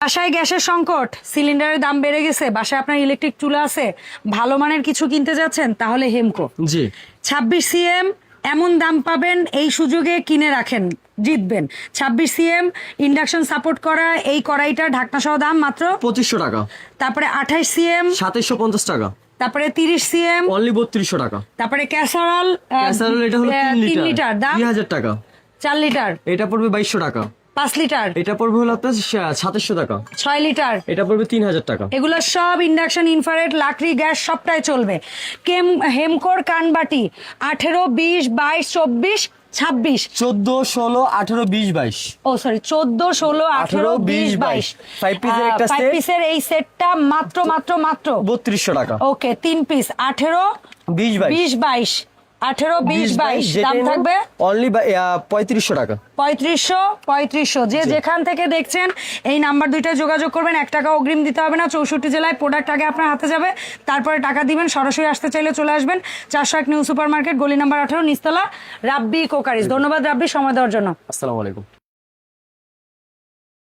বাসায় গ্যাসের সংকট, সিলিন্ডারের দাম বেড়ে গেছে, বাসায় আপনার ইলেকট্রিক চুলা আছে, ভালো মানের কিছু কিনতে যাচ্ছেন, তাহলে হেমকো। জি 26 সিএম এমন দাম পাবেন, এই সুযোগে কিনে রাখেন, জিতবেন। 26 সিএম ইন্ডাকশন সাপোর্ট করা এই কড়াইটা ঢাকনা সহ দাম মাত্র 2500 টাকা। তারপরে 28 সিএম, 2750 টাকা। তারপরে 30 সিএম, অনলি 3200 টাকা। তারপরে ক্যাসারল, ক্যাসারোল এটা হলো 3 লিটার দাম 2000 টাকা। 4 লিটার, এটা পড়বে 2200 টাকা। 5 লিটার, এটা পড়বে হলো আপনার 2700 টাকা। 6 লিটার, এটা পড়বে 3000 টাকা। এগুলো সব ইন্ডাকশন, ইনফ্রারেড, লাকড়ি, গ্যাস সবটাই চলবে। হেমকোর কানবাটি 18, 20, 22, 24, 26, 14, 16, 18, 20, 22। ও সরি 14, 16, 18, 20, 22 5 পিসের একটা ফাইভ সেট পিসের এই সেটটা মাত্র 3200 টাকা। ওকে 3 পিস 18, 20, 22। 20, 22, 18, 20, 22 দাম থাকবে অনলি 3500 টাকা। 3500। যে যেখান থেকে দেখছেন এই নাম্বার দুইটায় যোগাযোগ করবেন, 1 টাকা অগ্রিম দিতে হবে না। 64 জেলায় প্রোডাক্ট আগে আপনার হাতে যাবে, তারপরে টাকা দিবেন। সরাসরি আসতে চাইলে চলে আসবেন 401 নিউ সুপার মার্কেট, গলি নাম্বার 18, নিচতলা, রাব্বি কোকারিজ। ধন্যবাদ রাব্বি সময় দেওয়ার জন্য। আসসালামু আলাইকুম।